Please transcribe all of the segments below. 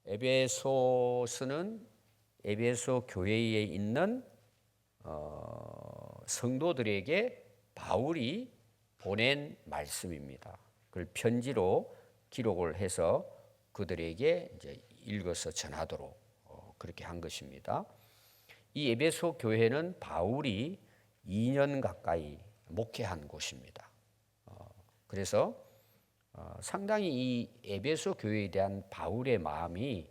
에베소서는 에베소 교회에 있는 성도들에게 바울이 보낸 말씀입니다. 그걸 편지로 기록을 해서 그들에게 이제 읽어서 전하도록 그렇게 한 것입니다. 이 에베소 교회는 바울이 2년 가까이 목회한 곳입니다. 그래서 상당히 이 에베소 교회에 대한 바울의 마음이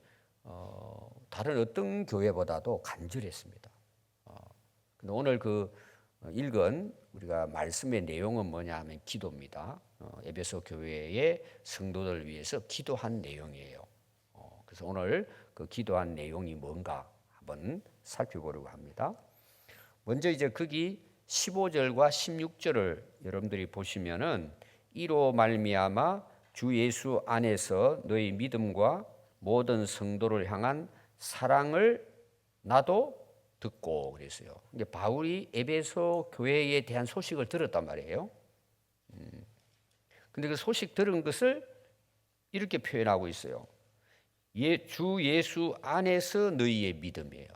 다른 어떤 교회보다도 간절했습니다. 근데 오늘 그 읽은 우리가 말씀의 내용은 뭐냐 하면 기도입니다. 에베소 교회의 성도들을 위해서 기도한 내용이에요. 그래서 오늘 그 기도한 내용이 뭔가 한번 살펴보려고 합니다. 먼저 이제 거기 15절과 16절을 여러분들이 보시면은 이로 말미암아 주 예수 안에서 너희 믿음과 모든 성도를 향한 사랑을 나도 듣고 그랬어요. 이게 바울이 에베소 교회에 대한 소식을 들었단 말이에요. 근데 그 소식 들은 것을 이렇게 표현하고 있어요. 주 예수 안에서 너희의 믿음이에요.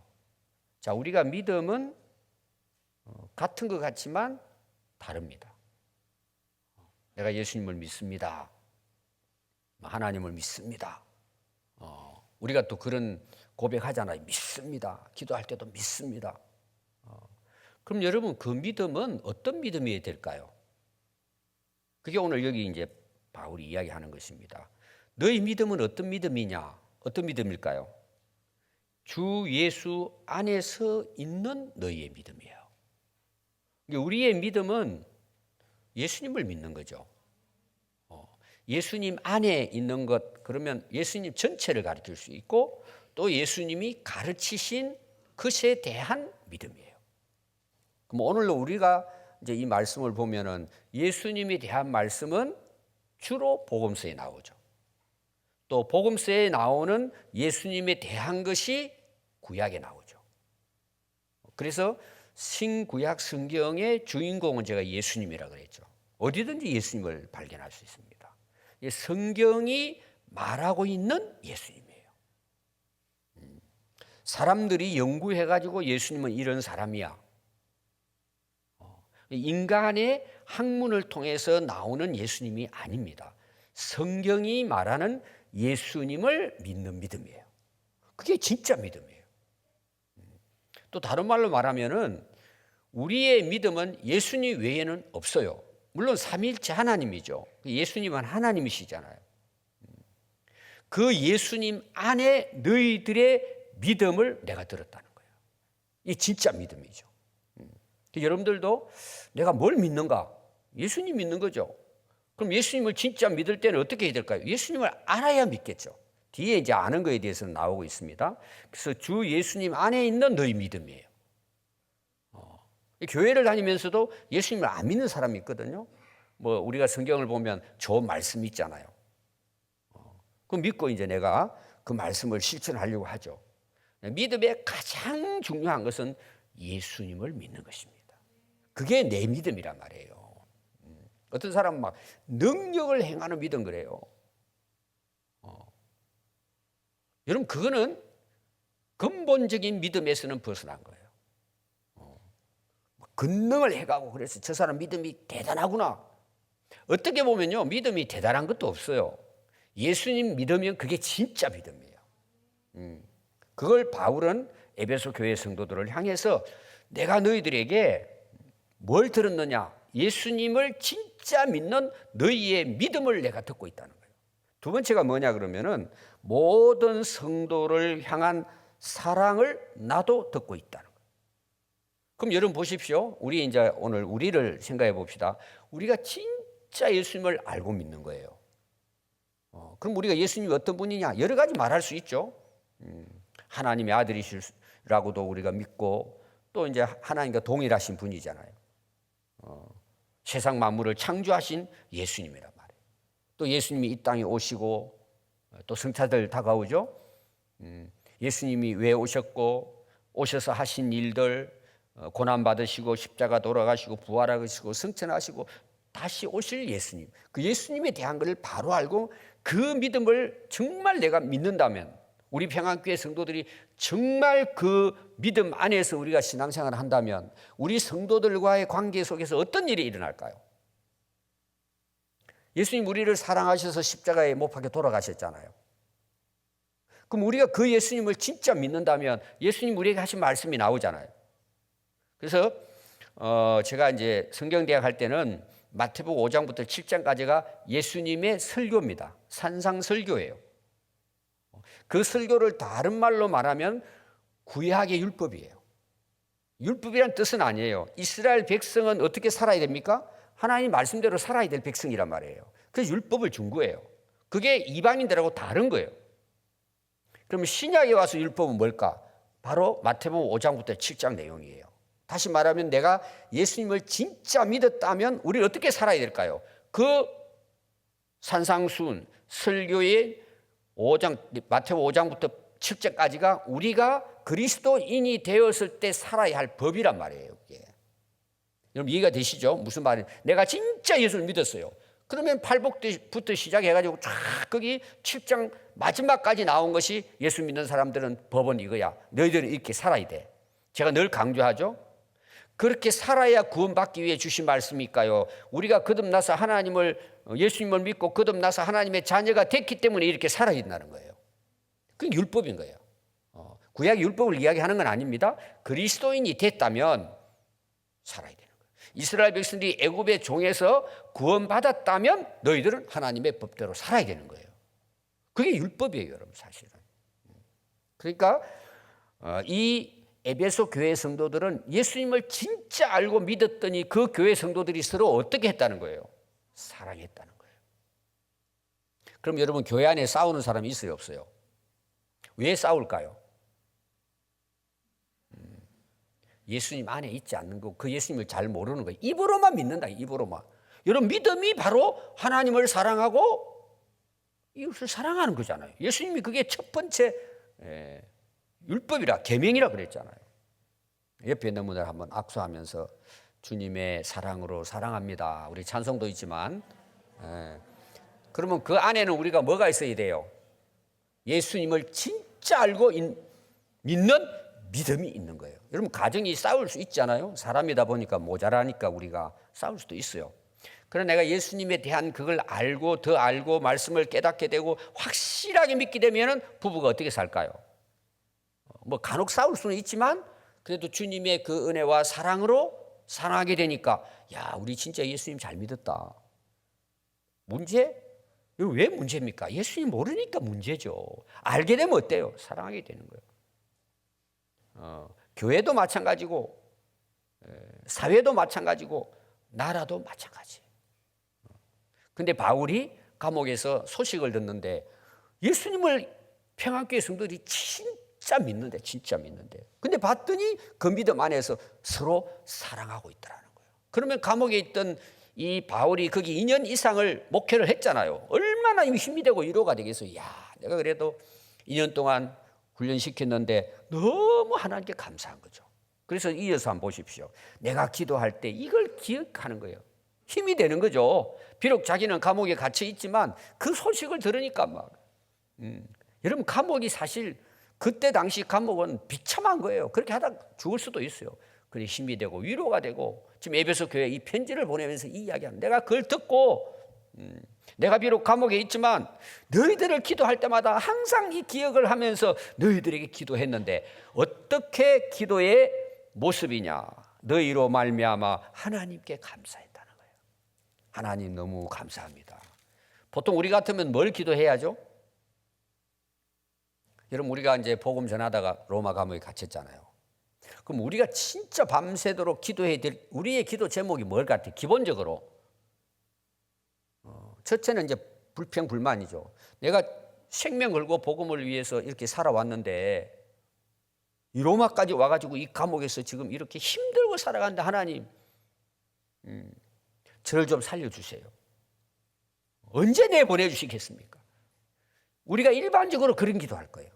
자, 우리가 믿음은 같은 것 같지만 다릅니다. 내가 예수님을 믿습니다. 하나님을 믿습니다. 우리가 또 그런 고백하잖아요. 믿습니다. 기도할 때도 믿습니다. 그럼 여러분 그 믿음은 어떤 믿음이어야 될까요? 그게 오늘 여기 이제 바울이 이야기하는 것입니다. 너희 믿음은 어떤 믿음이냐? 어떤 믿음일까요? 주 예수 안에서 있는 너희의 믿음이에요. 우리의 믿음은 예수님을 믿는 거죠. 예수님 안에 있는 것, 그러면 예수님 전체를 가르칠 수 있고 또 예수님이 가르치신 것에 대한 믿음이에요. 그럼 오늘 우리가 이제 이 말씀을 보면은 예수님에 대한 말씀은 주로 복음서에 나오죠. 또 복음서에 나오는 예수님에 대한 것이 구약에 나오죠. 그래서 신구약 성경의 주인공은 제가 예수님이라고 그랬죠. 어디든지 예수님을 발견할 수 있습니다. 성경이 말하고 있는 예수님이에요. 사람들이 연구해가지고 예수님은 이런 사람이야. 인간의 학문을 통해서 나오는 예수님이 아닙니다. 성경이 말하는 예수님을 믿는 믿음이에요. 그게 진짜 믿음이에요. 또 다른 말로 말하면은 우리의 믿음은 예수님 외에는 없어요. 물론 삼위일체 하나님이죠. 예수님은 하나님이시잖아요. 그 예수님 안에 너희들의 믿음을 내가 들었다는 거예요. 이게 진짜 믿음이죠. 여러분들도 내가 뭘 믿는가? 예수님 믿는 거죠. 그럼 예수님을 진짜 믿을 때는 어떻게 해야 될까요? 예수님을 알아야 믿겠죠. 뒤에 이제 아는 거에 대해서는 나오고 있습니다. 그래서 주 예수님 안에 있는 너희 믿음이에요. 교회를 다니면서도 예수님을 안 믿는 사람이 있거든요. 뭐 우리가 성경을 보면 좋은 말씀 있잖아요. 그 믿고 이제 내가 그 말씀을 실천하려고 하죠. 믿음의 가장 중요한 것은 예수님을 믿는 것입니다. 그게 내 믿음이란 말이에요. 어떤 사람은 막 능력을 행하는 믿음 그래요. 여러분 그거는 근본적인 믿음에서는 벗어난 거예요. 권능을 해가고 그래서 저 사람 믿음이 대단하구나. 어떻게 보면요, 믿음이 대단한 것도 없어요. 예수님 믿으면 그게 진짜 믿음이에요. 그걸 바울은 에베소 교회 성도들을 향해서 내가 너희들에게 뭘 들었느냐? 예수님을 진짜 믿는 너희의 믿음을 내가 듣고 있다는 거예요. 두 번째가 뭐냐 그러면은 모든 성도를 향한 사랑을 나도 듣고 있다는 거예요. 그럼 여러분 보십시오. 우리 이제 오늘 우리를 생각해 봅시다. 우리가 진짜 예수님을 알고 믿는 거예요. 그럼 우리가 예수님이 어떤 분이냐? 여러 가지 말할 수 있죠. 하나님의 아들이시라고도 우리가 믿고 또 이제 하나님과 동일하신 분이잖아요. 세상 만물을 창조하신 예수님이란 말이에요. 또 예수님이 이 땅에 오시고 또 성찬들 다가오죠. 예수님이 왜 오셨고 오셔서 하신 일들 고난 받으시고 십자가 돌아가시고 부활하시고 승천하시고 다시 오실 예수님, 그 예수님에 대한 것을 바로 알고 그 믿음을 정말 내가 믿는다면 우리 평안교회 성도들이 정말 그 믿음 안에서 우리가 신앙생활을 한다면 우리 성도들과의 관계 속에서 어떤 일이 일어날까요? 예수님 우리를 사랑하셔서 십자가에 못 박혀 돌아가셨잖아요. 그럼 우리가 그 예수님을 진짜 믿는다면 예수님 우리에게 하신 말씀이 나오잖아요. 그래서 제가 이제 성경대학 할 때는 마태복음 5장부터 7장까지가 예수님의 설교입니다. 산상설교예요. 그 설교를 다른 말로 말하면 구약의 율법이에요. 율법이란 뜻은 아니에요. 이스라엘 백성은 어떻게 살아야 됩니까? 하나님 말씀대로 살아야 될 백성이란 말이에요. 그래서 율법을 준 거예요. 그게 이방인들하고 다른 거예요. 그러면 신약에 와서 율법은 뭘까? 바로 마태복음 5장부터 7장 내용이에요. 다시 말하면 내가 예수님을 진짜 믿었다면 우리는 어떻게 살아야 될까요? 그 산상순 설교의 5장, 마태복음 5장부터 7장까지가 우리가 그리스도인이 되었을 때 살아야 할 법이란 말이에요. 이게. 여러분 이해가 되시죠? 무슨 말이에요? 내가 진짜 예수를 믿었어요. 그러면 팔복부터 시작해가지고 쫙 거기 7장 마지막까지 나온 것이 예수 믿는 사람들은 법은 이거야. 너희들은 이렇게 살아야 돼. 제가 늘 강조하죠. 그렇게 살아야 구원받기 위해 주신 말씀일까요? 우리가 거듭나서 예수님을 믿고 거듭나서 하나님의 자녀가 됐기 때문에 이렇게 살아야 된다는 거예요. 그게 율법인 거예요. 구약 율법을 이야기하는 건 아닙니다. 그리스도인이 됐다면 살아야 되는 거예요. 이스라엘 백성들이 애굽의 종에서 구원받았다면 너희들은 하나님의 법대로 살아야 되는 거예요. 그게 율법이에요, 여러분, 사실은. 그러니까 이 에베소 교회 성도들은 예수님을 진짜 알고 믿었더니 그 교회 성도들이 서로 어떻게 했다는 거예요? 사랑했다는 거예요. 그럼 여러분 교회 안에 싸우는 사람이 있어요, 없어요? 왜 싸울까요? 예수님 안에 있지 않는 거, 그 예수님을 잘 모르는 거예요. 입으로만 믿는다, 입으로만. 여러분 믿음이 바로 하나님을 사랑하고 이웃을 사랑하는 거잖아요. 예수님이 그게 첫 번째 율법이라 계명이라 그랬잖아요. 옆에 있는 분들 한번 악수하면서 주님의 사랑으로 사랑합니다. 우리 찬송도 있지만 그러면 그 안에는 우리가 뭐가 있어야 돼요? 예수님을 진짜 알고 믿는 믿음이 있는 거예요. 여러분 가정이 싸울 수 있잖아요. 사람이다 보니까 모자라니까 우리가 싸울 수도 있어요. 그러나 내가 예수님에 대한 그걸 알고 더 알고 말씀을 깨닫게 되고 확실하게 믿게 되면 부부가 어떻게 살까요? 뭐 간혹 싸울 수는 있지만 그래도 주님의 그 은혜와 사랑으로 사랑하게 되니까 야 우리 진짜 예수님 잘 믿었다. 문제? 이거 왜 문제입니까? 예수님 모르니까 문제죠. 알게 되면 어때요? 사랑하게 되는 거예요. 교회도 마찬가지고 사회도 마찬가지고 나라도 마찬가지예요. 근데 바울이 감옥에서 소식을 듣는데 예수님을 평안교회 성도들이 진짜 믿는데 근데 봤더니 그 믿음 안에서 서로 사랑하고 있더라는 거예요. 그러면 감옥에 있던 이 바울이 거기 2년 이상을 목회를 했잖아요. 얼마나 힘이 되고 위로가 되겠어요. 야, 내가 그래도 2년 동안 훈련시켰는데 너무 하나님께 감사한 거죠. 그래서 이어서 한번 보십시오. 내가 기도할 때 이걸 기억하는 거예요. 힘이 되는 거죠. 비록 자기는 감옥에 갇혀 있지만 그 소식을 들으니까 막 여러분 감옥이 사실 그때 당시 감옥은 비참한 거예요. 그렇게 하다 죽을 수도 있어요. 그래 힘이 되고 위로가 되고 지금 에베소 교회에 이 편지를 보내면서 이 이야기하는 내가 그걸 듣고 내가 비록 감옥에 있지만 너희들을 기도할 때마다 항상 이 기억을 하면서 너희들에게 기도했는데 어떻게 기도의 모습이냐 너희로 말미암아 하나님께 감사했다는 거예요. 하나님 너무 감사합니다. 보통 우리 같으면 뭘 기도해야죠? 여러분 우리가 이제 복음 전하다가 로마 감옥에 갇혔잖아요. 그럼 우리가 진짜 밤새도록 기도해야 될 우리의 기도 제목이 뭘 같아요? 기본적으로 첫째는 이제 불평불만이죠. 내가 생명 걸고 복음을 위해서 이렇게 살아왔는데 이 로마까지 와가지고 이 감옥에서 지금 이렇게 힘들고 살아가는데 하나님 저를 좀 살려주세요. 언제 내보내주시겠습니까? 우리가 일반적으로 그런 기도할 거예요.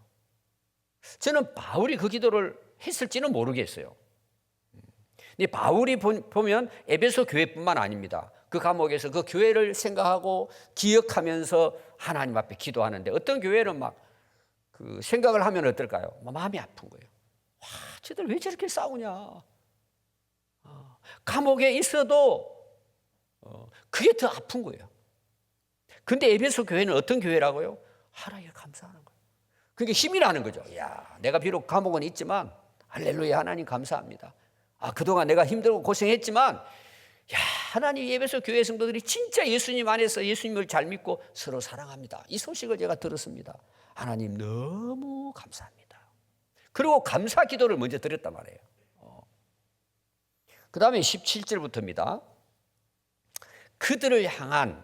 저는 바울이 그 기도를 했을지는 모르겠어요. 근데 바울이 보면 에베소 교회뿐만 아닙니다. 그 감옥에서 그 교회를 생각하고 기억하면서 하나님 앞에 기도하는데 어떤 교회는 막 그 생각을 하면 어떨까요? 마음이 아픈 거예요. 와, 쟤들 왜 저렇게 싸우냐? 감옥에 있어도 그게 더 아픈 거예요. 근데 에베소 교회는 어떤 교회라고요? 하나님께 감사하는 거예요. 그게 힘이 나는 거죠. 야, 내가 비록 감옥은 있지만 할렐루야, 하나님 감사합니다. 그동안 내가 힘들고 고생했지만 하나님, 에베소 교회 성도들이 진짜 예수님 안에서 예수님을 잘 믿고 서로 사랑합니다. 이 소식을 제가 들었습니다. 하나님 너무 감사합니다. 그리고 감사 기도를 먼저 드렸단 말이에요. 그 다음에 17절부터입니다. 그들을 향한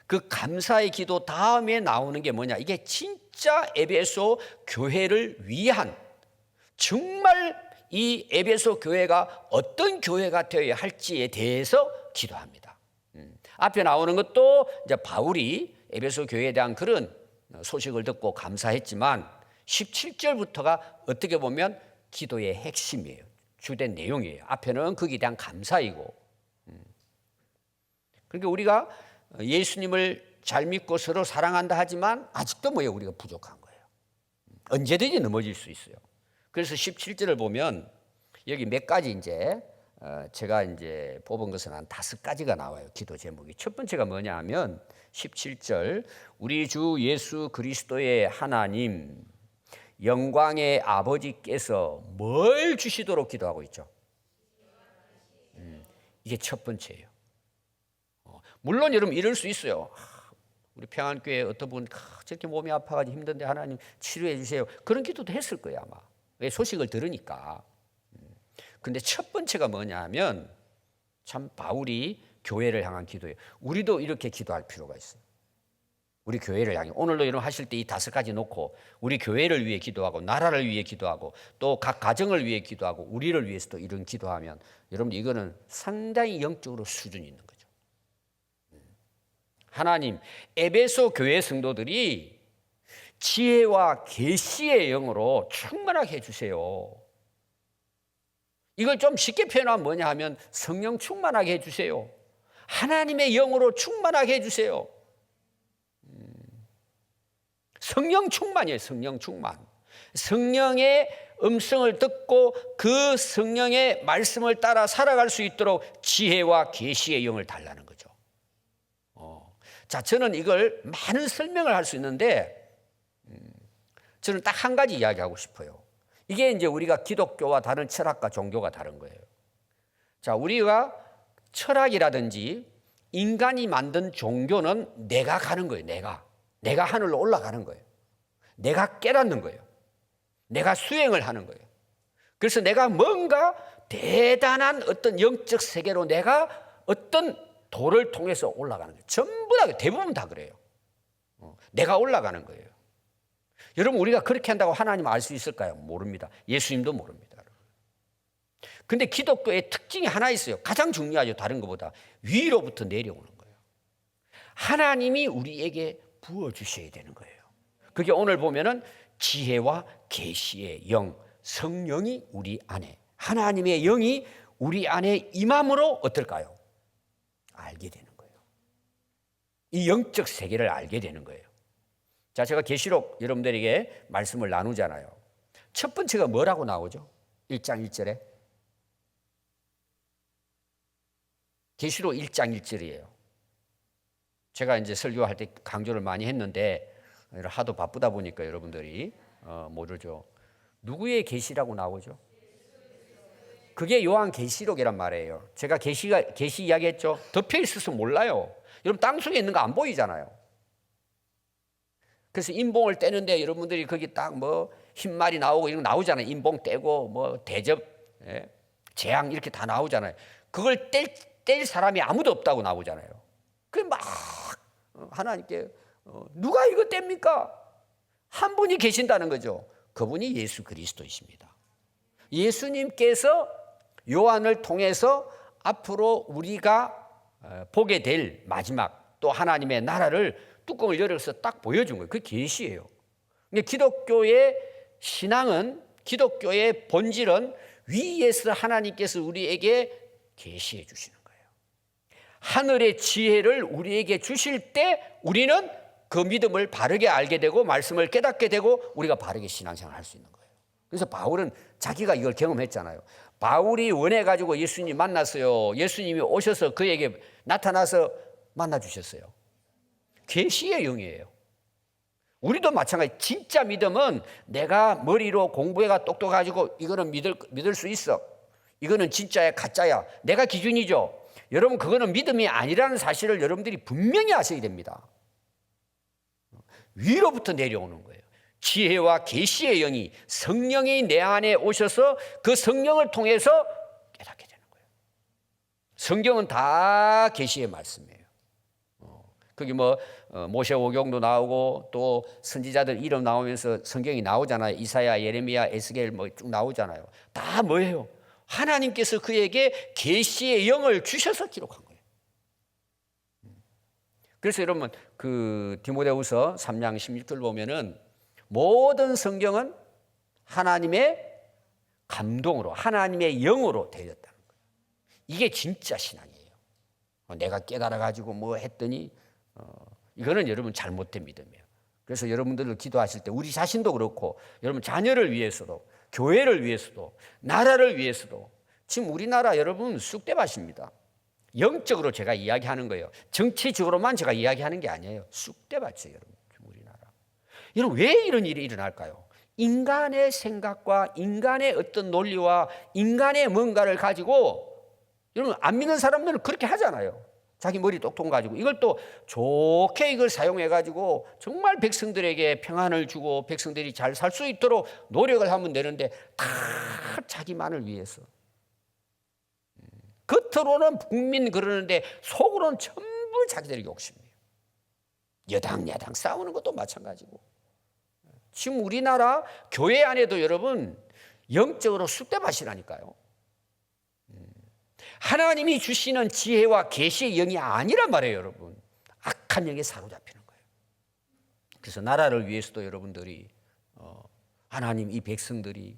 그 감사의 기도 다음에 나오는 게 뭐냐? 이게 진짜 에베소 교회를 위한, 정말 이 에베소 교회가 어떤 교회가 되어야 할지에 대해서 기도합니다. 앞에 나오는 것도 이제 바울이 에베소 교회에 대한 그런 소식을 듣고 감사했지만 17절부터가 어떻게 보면 기도의 핵심이에요. 주된 내용이에요. 앞에는 거기에 대한 감사이고. 그러니까 우리가 예수님을 잘 믿고 서로 사랑한다 하지만 아직도 뭐예요? 우리가 부족한 거예요. 언제든지 넘어질 수 있어요. 그래서 17절을 보면 여기 몇 가지 이제 제가 이제 뽑은 것은 한 5가지가 나와요. 기도 제목이. 첫 번째가 뭐냐 하면 17절, 우리 주 예수 그리스도의 하나님 영광의 아버지께서 뭘 주시도록 기도하고 있죠? 이게 첫 번째예요. 물론 여러분 이럴 수 있어요. 우리 평안교회 어떤 분 저렇게 몸이 아파가지고 힘든데 하나님 치료해 주세요. 그런 기도도 했을 거예요 아마. 왜? 소식을 들으니까. 근데 첫 번째가 뭐냐 하면 참 바울이 교회를 향한 기도예요. 우리도 이렇게 기도할 필요가 있어요. 우리 교회를 향해. 오늘도 여러분 하실 때 이 5가지 놓고 우리 교회를 위해 기도하고 나라를 위해 기도하고 또 각 가정을 위해 기도하고 우리를 위해서도 이런 기도하면 여러분 이거는 상당히 영적으로 수준이 있는 거죠. 하나님, 에베소 교회 성도들이 지혜와 계시의 영으로 충만하게 해주세요. 이걸 좀 쉽게 표현하면 뭐냐 하면 성령 충만하게 해주세요. 하나님의 영으로 충만하게 해주세요. 성령 충만이에요. 성령 충만. 성령의 음성을 듣고 그 성령의 말씀을 따라 살아갈 수 있도록 지혜와 계시의 영을 달라는 거죠. 자, 저는 이걸 많은 설명을 할 수 있는데 저는 딱 한 가지 이야기하고 싶어요. 이게 이제 우리가 기독교와 다른 철학과 종교가 다른 거예요. 자, 우리가 철학이라든지 인간이 만든 종교는 내가 가는 거예요. 내가 하늘로 올라가는 거예요. 내가 깨닫는 거예요. 내가 수행을 하는 거예요. 그래서 내가 뭔가 대단한 어떤 영적 세계로 내가 어떤 도를 통해서 올라가는 거예요. 전부 다, 대부분 다 그래요. 내가 올라가는 거예요. 여러분, 우리가 그렇게 한다고 하나님 알 수 있을까요? 모릅니다. 예수님도 모릅니다. 근데 기독교의 특징이 하나 있어요. 가장 중요하죠. 다른 것보다. 위로부터 내려오는 거예요. 하나님이 우리에게 부어주셔야 되는 거예요. 그게 오늘 보면은 지혜와 계시의 영, 성령이 우리 안에, 하나님의 영이 우리 안에 임함으로 어떨까요? 알게 되는 거예요. 이 영적 세계를 알게 되는 거예요. 자, 제가 계시록 여러분들에게 말씀을 나누잖아요. 첫 번째가 뭐라고 나오죠? 1장 1절에. 계시록 1장 1절이에요. 제가 이제 설교할 때 강조를 많이 했는데 하도 바쁘다 보니까 여러분들이 모르죠. 누구의 계시라고 나오죠? 그게 요한 계시록이란 말이에요. 제가 계시 이야기했죠. 덮여 있어서 몰라요. 여러분 땅 속에 있는 거 안 보이잖아요. 그래서 인봉을 떼는데 여러분들이 거기 딱 뭐 흰말이 나오고 이런 거 나오잖아요. 인봉 떼고 뭐 대접, 재앙 이렇게 다 나오잖아요. 그걸 뗄 사람이 아무도 없다고 나오잖아요. 그 막 하나님께 누가 이거 뗍니까? 한 분이 계신다는 거죠. 그분이 예수 그리스도이십니다. 예수님께서 요한을 통해서 앞으로 우리가 보게 될 마지막 또 하나님의 나라를 뚜껑을 열어서 딱 보여준 거예요. 그게 계시예요. 근데 기독교의 신앙은, 기독교의 본질은 위에서 하나님께서 우리에게 계시해 주시는 거예요. 하늘의 지혜를 우리에게 주실 때 우리는 그 믿음을 바르게 알게 되고 말씀을 깨닫게 되고 우리가 바르게 신앙생활을 할 수 있는 거예요. 그래서 바울은 자기가 이걸 경험했잖아요. 바울이 원해가지고 예수님 만났어요. 예수님이 오셔서 그에게 나타나서 만나주셨어요. 계시의 영이에요. 우리도 마찬가지. 진짜 믿음은 내가 머리로 공부해가 똑똑해가지고 이거는 믿을 수 있어. 이거는 진짜야 가짜야. 내가 기준이죠. 여러분 그거는 믿음이 아니라는 사실을 여러분들이 분명히 아셔야 됩니다. 위로부터 내려오는 거예요. 지혜와 계시의 영이 성령이 내 안에 오셔서 그 성령을 통해서 깨닫게 되는 거예요. 성경은 다 계시의 말씀이에요. 거기 모세오경도 나오고 또 선지자들 이름 나오면서 성경이 나오잖아요. 이사야, 예레미야, 에스겔 쭉 나오잖아요. 다 뭐예요? 하나님께서 그에게 계시의 영을 주셔서 기록한 거예요. 그래서 여러분 그 디모데후서 3장 16절 보면은 모든 성경은 하나님의 감동으로 하나님의 영으로 되었다는 거예요. 이게 진짜 신앙이에요. 내가 깨달아 가지고 뭐 했더니 이거는 여러분 잘못된 믿음이에요. 그래서 여러분들 기도하실 때 우리 자신도 그렇고 여러분 자녀를 위해서도 교회를 위해서도 나라를 위해서도 지금 우리나라 여러분 쑥대밭입니다. 영적으로 제가 이야기하는 거예요. 정치적으로만 제가 이야기하는 게 아니에요. 쑥대밭이에요, 여러분. 우리나라. 여러분 왜 이런 일이 일어날까요? 인간의 생각과 인간의 어떤 논리와 인간의 뭔가를 가지고 여러분 안 믿는 사람들은 그렇게 하잖아요. 자기 머리 똑똑 가지고 이걸 또 좋게 이걸 사용해 가지고 정말 백성들에게 평안을 주고 백성들이 잘 살 수 있도록 노력을 하면 되는데 다 자기만을 위해서. 겉으로는 국민 그러는데 속으로는 전부 자기들의 욕심이에요. 여당 야당 싸우는 것도 마찬가지고. 지금 우리나라 교회 안에도 여러분 영적으로 쑥대밭이라니까요. 하나님이 주시는 지혜와 계시의 영이 아니란 말이에요, 여러분. 악한 영에 사로잡히는 거예요. 그래서 나라를 위해서도 여러분들이 하나님 이 백성들이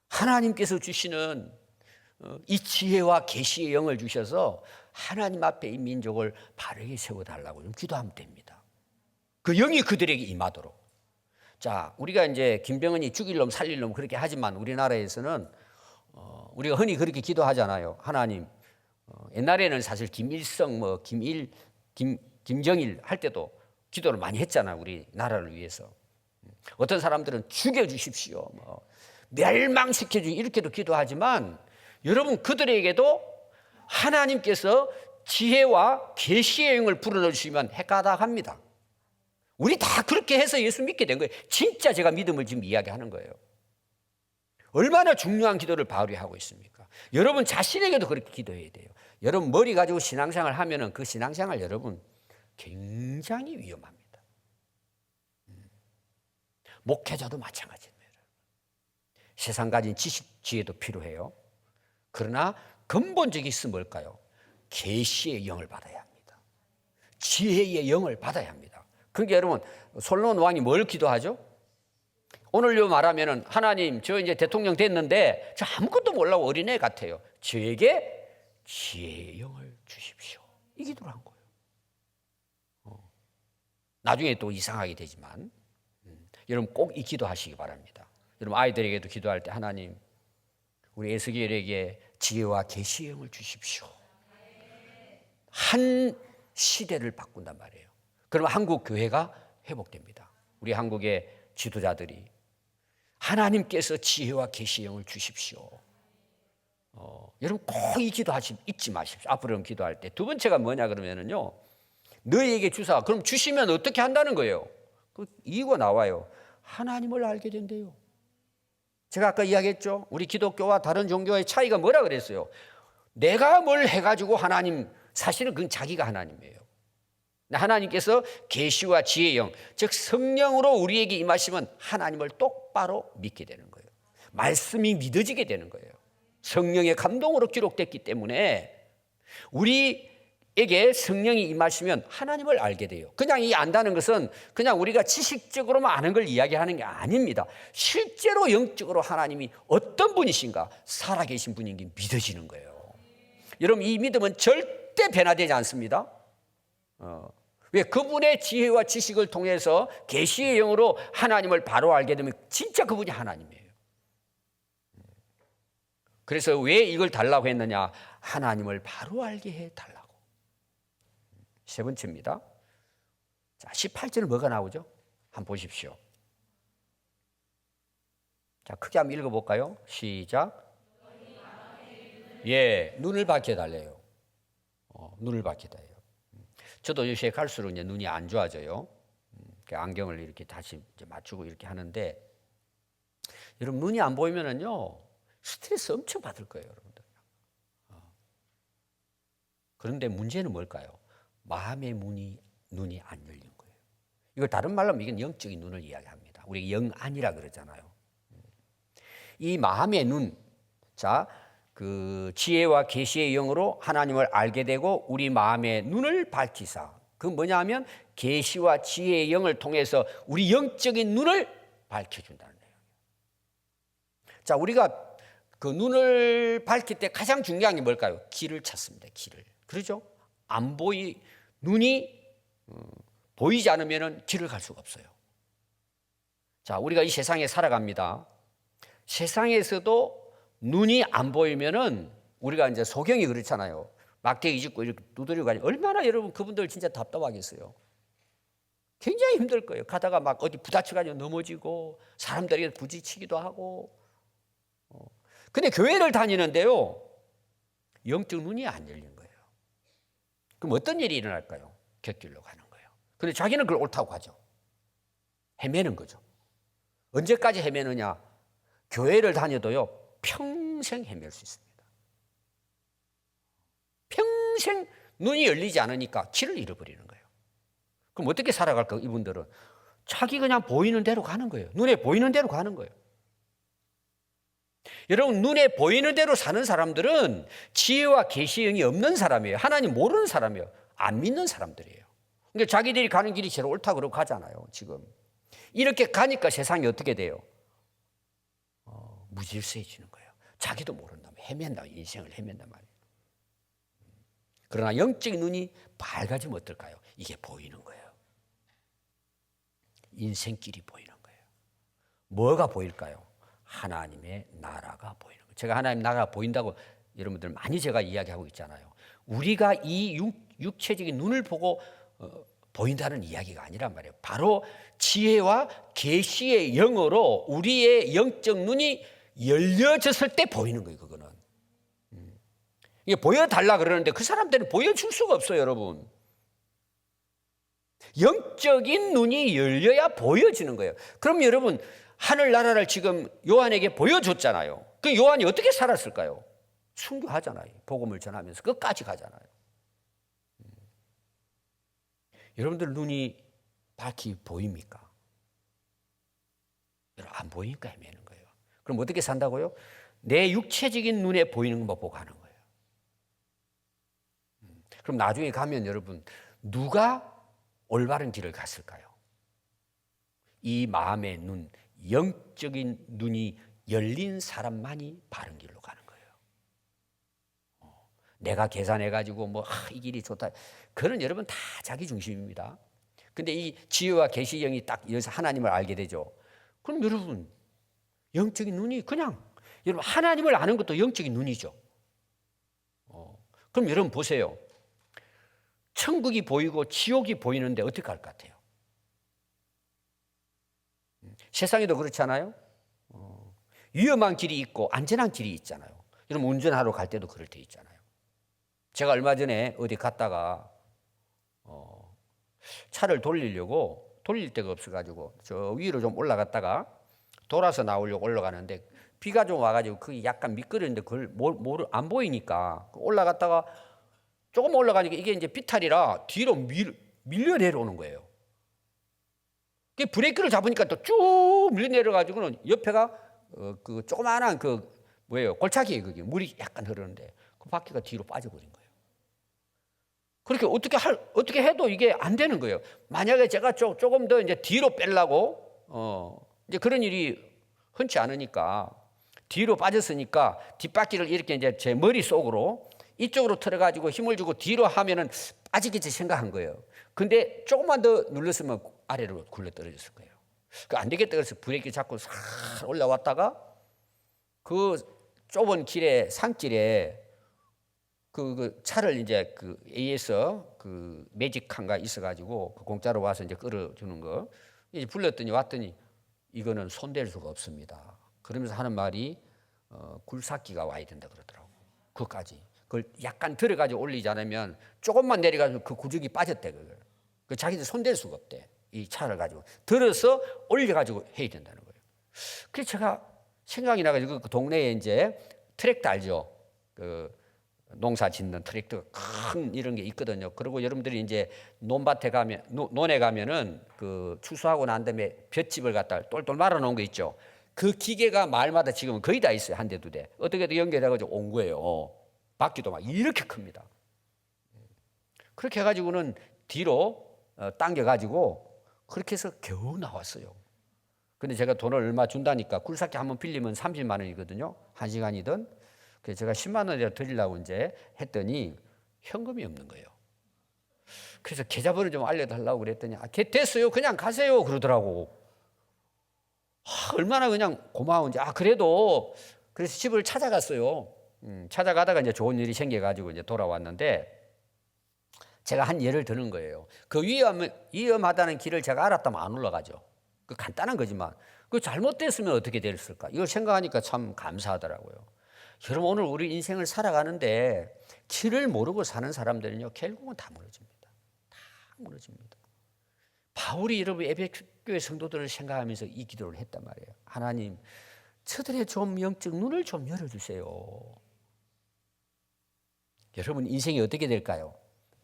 하나님께서 주시는 이 지혜와 계시의 영을 주셔서 하나님 앞에 이 민족을 바르게 세워달라고 좀 기도하면 됩니다. 그 영이 그들에게 임하도록. 자, 우리가 이제 김병헌이 죽일 놈 살릴 놈 그렇게 하지만 우리나라에서는 우리가 흔히 그렇게 기도하잖아요. 하나님, 옛날에는 사실 김일성, 김정일 할 때도 기도를 많이 했잖아요. 우리 나라를 위해서. 어떤 사람들은 죽여주십시오. 멸망시켜주십시오. 이렇게도 기도하지만 여러분 그들에게도 하나님께서 지혜와 계시의 영을 불어넣으시면 해가닥합니다. 우리 다 그렇게 해서 예수 믿게 된 거예요. 진짜 제가 믿음을 지금 이야기하는 거예요. 얼마나 중요한 기도를 바울이 하고 있습니까? 여러분 자신에게도 그렇게 기도해야 돼요. 여러분 머리 가지고 신앙생활 하면은 그 신앙생활 여러분 굉장히 위험합니다. 목회자도 마찬가지입니다. 세상 가진 지식, 지혜도 필요해요. 그러나 근본적인 것은 뭘까요? 계시의 영을 받아야 합니다. 지혜의 영을 받아야 합니다. 그러니까 여러분 솔로몬 왕이 뭘 기도하죠? 오늘로 말하면은 하나님 저 이제 대통령 됐는데 저 아무것도 몰라고 어린애 같아요. 저에게 지혜의 영을 주십시오. 이 기도를 한 거예요. 나중에 또 이상하게 되지만 여러분 꼭 이 기도하시기 바랍니다. 여러분 아이들에게도 기도할 때 하나님 우리 에스겔에게 지혜와 계시의 영을 주십시오. 한 시대를 바꾼단 말이에요. 그러면 한국 교회가 회복됩니다. 우리 한국의 지도자들이 하나님께서 지혜와 계시의 영을 주십시오. 여러분 꼭 이 기도 잊지 마십시오. 앞으로 기도할 때. 두 번째가 뭐냐 그러면은요. 너희에게 주사. 그럼 주시면 어떻게 한다는 거예요? 그 이유가 나와요. 하나님을 알게 된대요. 제가 아까 이야기했죠. 우리 기독교와 다른 종교의 차이가 뭐라 그랬어요? 내가 뭘 해가지고 하나님, 사실은 그건 자기가 하나님이에요. 하나님께서 계시와 지혜의 영, 즉 성령으로 우리에게 임하시면 하나님을 똑바로 믿게 되는 거예요. 말씀이 믿어지게 되는 거예요. 성령의 감동으로 기록됐기 때문에 우리에게 성령이 임하시면 하나님을 알게 돼요. 그냥 이 안다는 것은 그냥 우리가 지식적으로만 아는 걸 이야기하는 게 아닙니다. 실제로 영적으로 하나님이 어떤 분이신가, 살아계신 분인 게 믿어지는 거예요. 여러분 이 믿음은 절대 변화되지 않습니다. 왜? 그분의 지혜와 지식을 통해서 계시의 영으로 하나님을 바로 알게 되면 진짜 그분이 하나님이에요. 그래서 왜 이걸 달라고 했느냐? 하나님을 바로 알게 해달라고. 세 번째입니다. 자, 18절에 뭐가 나오죠? 한번 보십시오. 자, 크게 한번 읽어볼까요? 시작. 예, 눈을 밝혀달래요. 눈을 밝혀달래요. 저도 요새 갈수록 이제 눈이 안 좋아져요. 안경을 이렇게 다시 이제 맞추고 이렇게 하는데, 여러분 눈이 안 보이면은요 스트레스 엄청 받을 거예요, 여러분들. 그런데 문제는 뭘까요? 마음의 눈이 안 열린 거예요. 이걸 다른 말로 하면 이건 영적인 눈을 이야기합니다. 우리 영안이라 그러잖아요. 이 마음의 눈, 자, 그 지혜와 계시의 영으로 하나님을 알게 되고 우리 마음의 눈을 밝히사. 그 뭐냐면 계시와 지혜의 영을 통해서 우리 영적인 눈을 밝혀준다는 거예요. 자, 우리가 그 눈을 밝힐 때 가장 중요한 게 뭘까요? 길을 찾습니다. 길을. 그렇죠? 눈이 보이지 않으면 길을 갈 수가 없어요. 자, 우리가 이 세상에 살아갑니다. 세상에서도 눈이 안 보이면은 우리가 이제 소경이 그렇잖아요. 막대기 짚고 이렇게 두드리고 가니 얼마나 여러분 그분들 진짜 답답하겠어요. 굉장히 힘들 거예요. 가다가 막 어디 부딪혀가지고 넘어지고 사람들에게 부딪히기도 하고. 근데 교회를 다니는데요, 영적 눈이 안 열린 거예요. 그럼 어떤 일이 일어날까요? 곁길로 가는 거예요. 근데 자기는 그걸 옳다고 하죠. 헤매는 거죠. 언제까지 헤매느냐? 교회를 다녀도요 평생 헤맬 수 있습니다. 평생 눈이 열리지 않으니까 길을 잃어버리는 거예요. 그럼 어떻게 살아갈까? 이분들은 자기 그냥 보이는 대로 가는 거예요. 눈에 보이는 대로 가는 거예요. 여러분, 눈에 보이는 대로 사는 사람들은 지혜와 계시의 영이 없는 사람이에요. 하나님 모르는 사람이에요. 안 믿는 사람들이에요. 그러니까 자기들이 가는 길이 제일 옳다고 그러고 가잖아요. 지금 이렇게 가니까 세상이 어떻게 돼요? 무질서해지는 거예요. 자기도 모른다면 헤맨다, 인생을 헤맨단 말이에요. 그러나 영적인 눈이 밝아지면 어떨까요? 이게 보이는 거예요. 인생길이 보이는 거예요. 뭐가 보일까요? 하나님의 나라가 보이는 거예요. 제가 하나님 나라가 보인다고 여러분들 많이 제가 이야기하고 있잖아요. 우리가 이 육체적인 눈을 보고 보인다는 이야기가 아니란 말이에요. 바로 지혜와 계시의 영으로 우리의 영적 눈이 열려졌을 때 보이는 거예요. 그거는 이게 보여달라 그러는데 그 사람들은 보여줄 수가 없어요, 여러분. 영적인 눈이 열려야 보여지는 거예요. 그럼 여러분, 하늘나라를 지금 요한에게 보여줬잖아요. 그 요한이 어떻게 살았을까요? 순교하잖아요. 복음을 전하면서 끝까지 가잖아요. 여러분들 눈이 밝히 보입니까? 여러분, 안 보이니까 헤매는 거예요. 그럼 어떻게 산다고요? 내 육체적인 눈에 보이는 것만 보고 가는 거예요. 그럼 나중에 가면 여러분, 누가 올바른 길을 갔을까요? 이 마음의 눈, 영적인 눈이 열린 사람만이 바른 길로 가는 거예요. 내가 계산해가지고 이 길이 좋다. 그건 여러분 다 자기 중심입니다. 근데 이 지혜와 계시 영이 딱 여기서 하나님을 알게 되죠. 그럼 여러분, 영적인 눈이 그냥 여러분 하나님을 아는 것도 영적인 눈이죠. 그럼 여러분 보세요. 천국이 보이고 지옥이 보이는데 어떻게 할 것 같아요? 세상에도 그렇잖아요. 위험한 길이 있고 안전한 길이 있잖아요. 여러분 운전하러 갈 때도 그럴 때 있잖아요. 제가 얼마 전에 어디 갔다가 차를 돌리려고 돌릴 데가 없어가지고 저 위로 좀 올라갔다가 돌아서 나오려고 올라가는데 비가 좀 와가지고 그게 약간 미끄러운데 그걸 안 보이니까 올라갔다가 조금 올라가니까 이게 이제 비탈이라 뒤로 밀려 내려오는 거예요. 브레이크를 잡으니까 또 쭉 밀려 내려가지고는 옆에가 그 조그마한 골짜기에 그게 물이 약간 흐르는데 그 바퀴가 뒤로 빠져버린 거예요. 그렇게 어떻게 해도 이게 안 되는 거예요. 만약에 제가 조금 더 이제 뒤로 빼려고 이제 그런 일이 흔치 않으니까 뒤로 빠졌으니까 뒷바퀴를 이렇게 이제 제 머릿속으로 이쪽으로 틀어가지고 힘을 주고 뒤로 하면은 빠지겠지 생각한 거예요. 근데 조금만 더 눌렀으면 아래로 굴러 떨어졌을 거예요. 안 되겠다 그래서 브레이크 잡고 싹 올라왔다가 그 좁은 길에 산길에 그 차를 이제 그 AS 그 매직칸가 있어가지고 그 공짜로 와서 이제 끌어주는 거 이제 불렀더니 왔더니 이거는 손댈 수가 없습니다. 그러면서 하는 말이 굴삭기가 와야 된다 그러더라고. 그까지 그걸 약간 들어가지고 올리지 않으면 조금만 내려가지고 그 구죽이 빠졌대 그걸. 그 자기들 손댈 수가 없대. 이 차를 가지고 들어서 올려가지고 해야 된다는 거예요. 그래서 제가 생각이 나가지고 그 동네에 이제 트랙터 알죠? 그 농사 짓는 트랙터가 큰 이런 게 있거든요. 그리고 여러분들이 이제 논밭에 가면 논에 가면은 그 추수하고 난 다음에 볏짚을 갖다 똘똘 말아 놓은 거 있죠. 그 기계가 마을마다 지금은 거의 다 있어요. 한 대, 두 대. 어떻게든 연결해가지고 온 거예요. 바퀴도 막 이렇게 큽니다. 그렇게 해가지고는 뒤로 당겨가지고 그렇게 해서 겨우 나왔어요. 근데 제가 돈을 얼마 준다니까 굴삭기 한번 빌리면 30만 원이거든요. 1시간이든. 그래서 제가 10만 원이라도 드리려고 이제 했더니 현금이 없는 거예요. 그래서 계좌번호 좀 알려달라고 그랬더니 됐어요. 그냥 가세요. 그러더라고. 얼마나 그냥 고마운지. 그래도 그래서 집을 찾아갔어요. 찾아가다가 이제 좋은 일이 생겨가지고 이제 돌아왔는데 제가 한 예를 드는 거예요. 그 위험하다는 길을 제가 알았다면 안 올라가죠. 그 간단한 거지만 그 잘못됐으면 어떻게 됐을까? 이걸 생각하니까 참 감사하더라고요. 여러분 오늘 우리 인생을 살아가는데 길을 모르고 사는 사람들은요 결국은 다 무너집니다. 다 무너집니다. 바울이 여러분 에베소교회 성도들을 생각하면서 이 기도를 했단 말이에요. 하나님, 저들의 좀 영적 눈을 좀 열어주세요. 여러분 인생이 어떻게 될까요?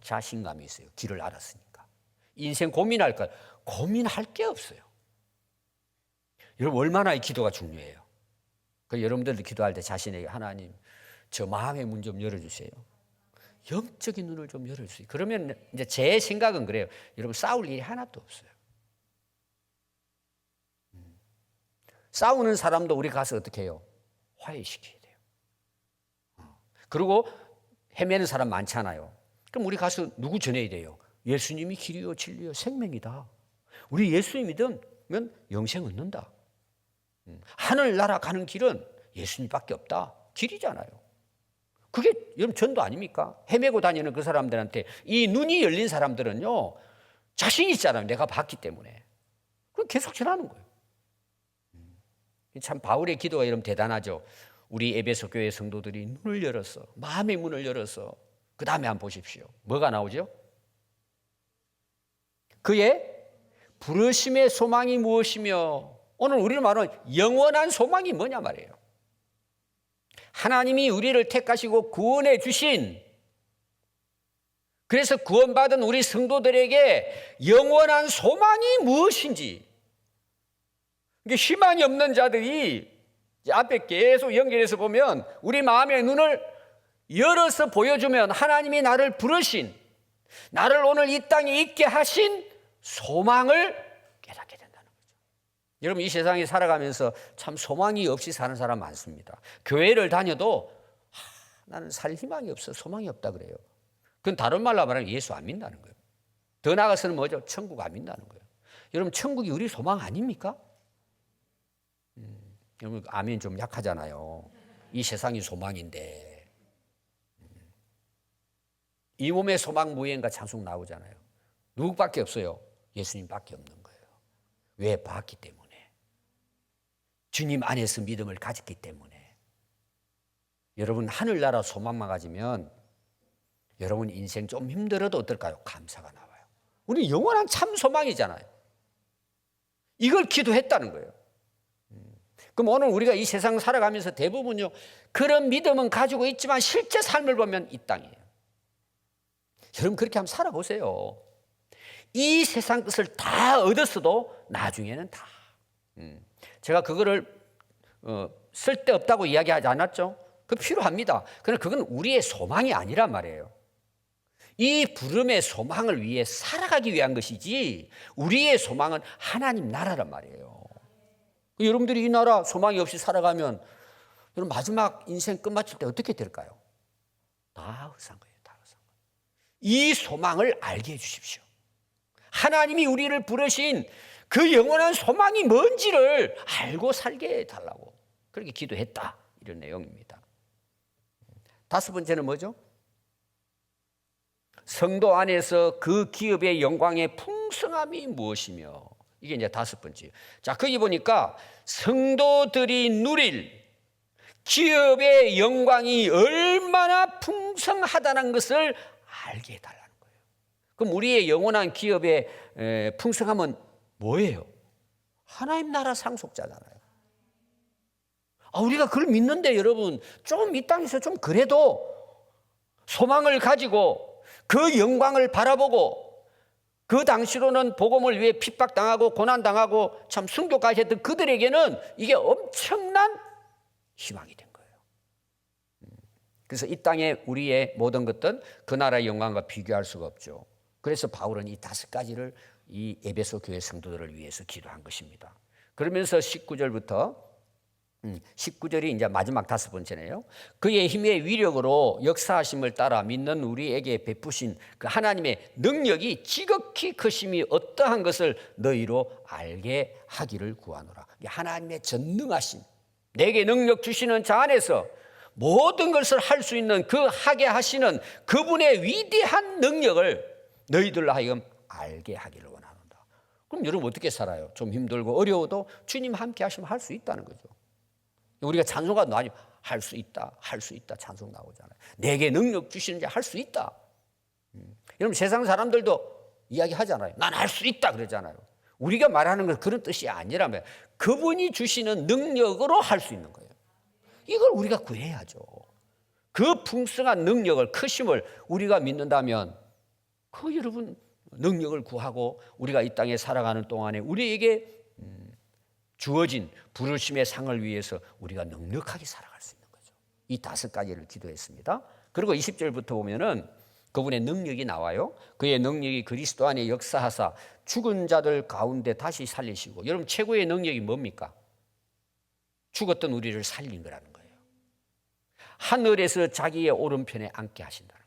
자신감이 있어요. 길을 알았으니까. 인생 고민할까요? 고민할 게 없어요. 여러분 얼마나 이 기도가 중요해요. 그 여러분들도 기도할 때 자신에게 하나님, 저 마음의 문 좀 열어주세요. 영적인 눈을 좀 열어주세요. 그러면 이제 제 생각은 그래요. 여러분 싸울 일이 하나도 없어요. 싸우는 사람도 우리 가서 어떻게 해요? 화해시켜야 돼요. 그리고 헤매는 사람 많잖아요. 그럼 우리 가서 누구 전해야 돼요? 예수님이 길이요 진리요 생명이다. 우리 예수님 믿으면 영생 얻는다. 하늘나라 가는 길은 예수님밖에 없다. 길이잖아요. 그게 여러분 전도 아닙니까? 헤매고 다니는 그 사람들한테 이 눈이 열린 사람들은요 자신 있잖아요. 내가 봤기 때문에. 그럼 계속 전하는 거예요. 참 바울의 기도가 여러분 대단하죠. 우리 에베소 교회 성도들이 눈을 열었어. 마음의 문을 열어서 그 다음에 한번 보십시오. 뭐가 나오죠? 그의 부르심의 소망이 무엇이며 오늘 우리를 말하는 영원한 소망이 뭐냐 말이에요. 하나님이 우리를 택하시고 구원해 주신 그래서 구원받은 우리 성도들에게 영원한 소망이 무엇인지 희망이 없는 자들이 앞에 계속 연결해서 보면 우리 마음의 눈을 열어서 보여주면 하나님이 나를 부르신 나를 오늘 이 땅에 있게 하신 소망을 깨닫게 된다는 거죠. 여러분 이 세상에 살아가면서 참 소망이 없이 사는 사람 많습니다. 교회를 다녀도 나는 살 희망이 없어 소망이 없다 그래요. 그건 다른 말로 말하면 예수 안 믿는다는 거예요. 더 나아가서는 뭐죠? 천국 안 믿는다는 거예요. 여러분 천국이 우리 소망 아닙니까? 여러분 아멘 좀 약하잖아요. 이 세상이 소망인데 이 몸의 소망 무예인가 찬송 나오잖아요. 누구밖에 없어요? 예수님밖에 없는 거예요. 왜? 봤기 때문에. 주님 안에서 믿음을 가졌기 때문에. 여러분 하늘나라 소망만 가지면 여러분 인생 좀 힘들어도 어떨까요? 감사가 나와요. 우리 영원한 참 소망이잖아요. 이걸 기도했다는 거예요. 그럼 오늘 우리가 이 세상 살아가면서 대부분요 그런 믿음은 가지고 있지만 실제 삶을 보면 이 땅이에요. 여러분 그렇게 한번 살아보세요. 이 세상 것을 다 얻었어도 나중에는 다. 제가 그거를 쓸데없다고 이야기하지 않았죠? 그 필요합니다. 그러나 그건 우리의 소망이 아니란 말이에요. 이 부름의 소망을 위해 살아가기 위한 것이지 우리의 소망은 하나님 나라란 말이에요. 여러분들이 이 나라 소망이 없이 살아가면 여러분 마지막 인생 끝마칠 때 어떻게 될까요? 다 헛산 거예요. 다 헛산 거예요. 이 소망을 알게 해 주십시오. 하나님이 우리를 부르신 그 영원한 소망이 뭔지를 알고 살게 해달라고 그렇게 기도했다, 이런 내용입니다. 다섯 번째는 뭐죠? 성도 안에서 그 기업의 영광의 풍성함이 무엇이며, 이게 이제 다섯 번째. 자, 거기 보니까 성도들이 누릴 기업의 영광이 얼마나 풍성하다는 것을 알게 해달라는 거예요. 그럼 우리의 영원한 기업의 풍성함은 뭐예요? 하나님 나라 상속자잖아요. 우리가 그걸 믿는데 여러분, 좀 이 땅에서 좀 그래도 소망을 가지고 그 영광을 바라보고, 그 당시로는 복음을 위해 핍박당하고 고난당하고 참 순교까지 했던 그들에게는 이게 엄청난 희망이 된 거예요. 그래서 이 땅에 우리의 모든 것들은 그 나라의 영광과 비교할 수가 없죠. 그래서 바울은 이 다섯 가지를 이 에베소 교회 성도들을 위해서 기도한 것입니다. 그러면서 19절이 이제 마지막 다섯 번째네요. 그의 힘의 위력으로 역사하심을 따라 믿는 우리에게 베푸신 그 하나님의 능력이 지극히 크심이 어떠한 것을 너희로 알게 하기를 구하노라. 하나님의 전능하심, 내게 능력 주시는 자 안에서 모든 것을 할 수 있는 그 하게 하시는 그분의 위대한 능력을 너희들로 하여금 알게 하기를 원하노라. 그럼 여러분 어떻게 살아요? 좀 힘들고 어려워도 주님 함께 하시면 할 수 있다는 거죠. 우리가 찬송가 많이 할 수 있다, 할 수 있다 찬송 나오잖아요. 내게 능력 주시는 자 할 수 있다. 여러분 세상 사람들도 이야기하잖아요. 난 할 수 있다 그러잖아요. 우리가 말하는 건 그런 뜻이 아니라면 그분이 주시는 능력으로 할 수 있는 거예요. 이걸 우리가 구해야죠. 그 풍성한 능력을, 크심을 우리가 믿는다면 그 여러분 능력을 구하고 우리가 이 땅에 살아가는 동안에 우리에게 주어진 부르심의 상을 위해서 우리가 넉넉하게 살아갈 수 있는 거죠. 이 다섯 가지를 기도했습니다. 그리고 20절부터 보면은 그분의 능력이 나와요. 그의 능력이 그리스도 안에 역사하사 죽은 자들 가운데 다시 살리시고, 여러분 최고의 능력이 뭡니까? 죽었던 우리를 살린 거라는 거예요. 하늘에서 자기의 오른편에 앉게 하신다는 거예요.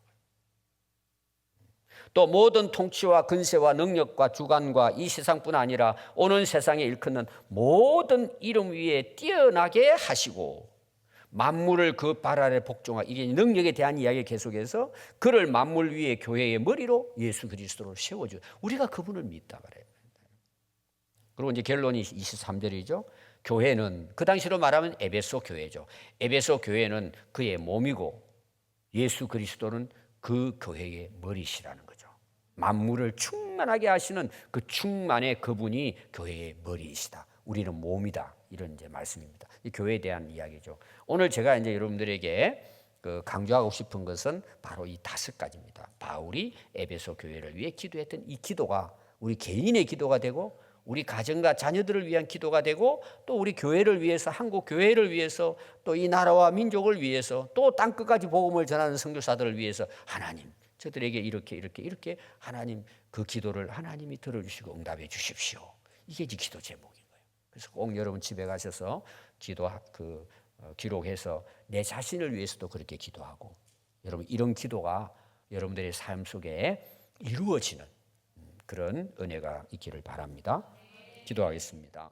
또 모든 통치와 근세와 능력과 주관과 이 세상뿐 아니라 오는 세상에 일컫는 모든 이름 위에 뛰어나게 하시고 만물을 그 발 아래 복종하고, 이게 능력에 대한 이야기 계속해서 그를 만물 위에 교회의 머리로 예수 그리스도를 세워줘. 우리가 그분을 믿다 그래요. 그리고 이제 결론이 23절이죠. 교회는 그 당시로 말하면 에베소 교회죠. 에베소 교회는 그의 몸이고 예수 그리스도는 그 교회의 머리시라는 거죠. 만물을 충만하게 하시는 그 충만의 그분이 교회의 머리이시다. 우리는 몸이다. 이런 이제 말씀입니다. 이 교회에 대한 이야기죠. 오늘 제가 이제 여러분들에게 강조하고 싶은 것은 바로 이 다섯 가지입니다. 바울이 에베소 교회를 위해 기도했던 이 기도가 우리 개인의 기도가 되고, 우리 가정과 자녀들을 위한 기도가 되고, 또 우리 교회를 위해서, 한국 교회를 위해서, 또 이 나라와 민족을 위해서, 또 땅끝까지 복음을 전하는 선교사들을 위해서 하나님, 저들에게 이렇게 하나님 그 기도를 하나님이 들어주시고 응답해 주십시오. 이게 기도 제목인 거예요. 그래서 꼭 여러분 집에 가셔서 기록해서 내 자신을 위해서도 그렇게 기도하고, 여러분 이런 기도가 여러분들의 삶 속에 이루어지는 그런 은혜가 있기를 바랍니다. 기도하겠습니다.